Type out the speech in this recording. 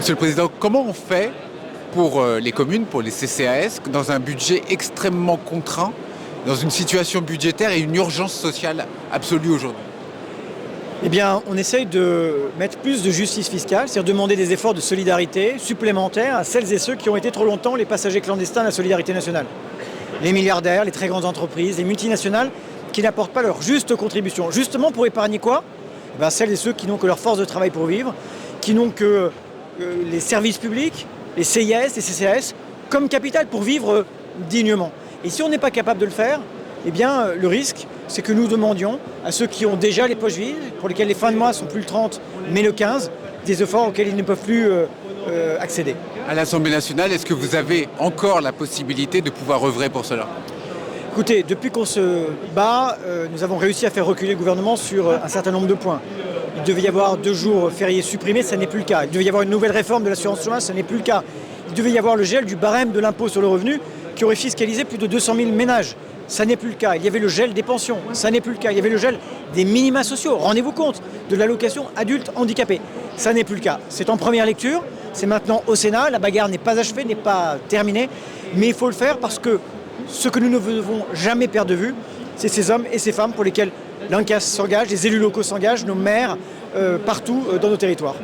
Monsieur le Président, comment on fait pour les communes, pour les CCAS, dans un budget extrêmement contraint, dans une situation budgétaire et une urgence sociale absolue aujourd'hui? Eh bien, on essaye de mettre plus de justice fiscale, c'est-à-dire demander des efforts de solidarité supplémentaires à celles et ceux qui ont été trop longtemps les passagers clandestins de la solidarité nationale. Les milliardaires, les très grandes entreprises, les multinationales qui n'apportent pas leur juste contribution. Justement pour épargner quoi? Celles et ceux qui n'ont que leur force de travail pour vivre, qui n'ont que les services publics, les CIS, les CCAS, comme capital pour vivre dignement. Et si on n'est pas capable de le faire, eh bien, le risque, c'est que nous demandions à ceux qui ont déjà les poches vides, pour lesquels les fins de mois sont plus le 30, mais le 15, des efforts auxquels ils ne peuvent plus accéder. À l'Assemblée nationale, est-ce que vous avez encore la possibilité de pouvoir œuvrer pour cela? Écoutez, depuis qu'on se bat, nous avons réussi à faire reculer le gouvernement sur un certain nombre de points. Il devait y avoir 2 jours fériés supprimés, ça n'est plus le cas. Il devait y avoir une nouvelle réforme de l'assurance chômage, ça n'est plus le cas. Il devait y avoir le gel du barème de l'impôt sur le revenu qui aurait fiscalisé plus de 200 000 ménages. Ça n'est plus le cas. Il y avait le gel des pensions, ça n'est plus le cas. Il y avait le gel des minima sociaux, rendez-vous compte, de l'allocation adulte handicapé. Ça n'est plus le cas. C'est en première lecture, c'est maintenant au Sénat, la bagarre n'est pas achevée, n'est pas terminée, mais il faut le faire parce que ce que nous ne devons jamais perdre de vue, c'est ces hommes et ces femmes pour lesquels l'ANCAS s'engage, les élus locaux s'engagent, nos maires, partout dans nos territoires.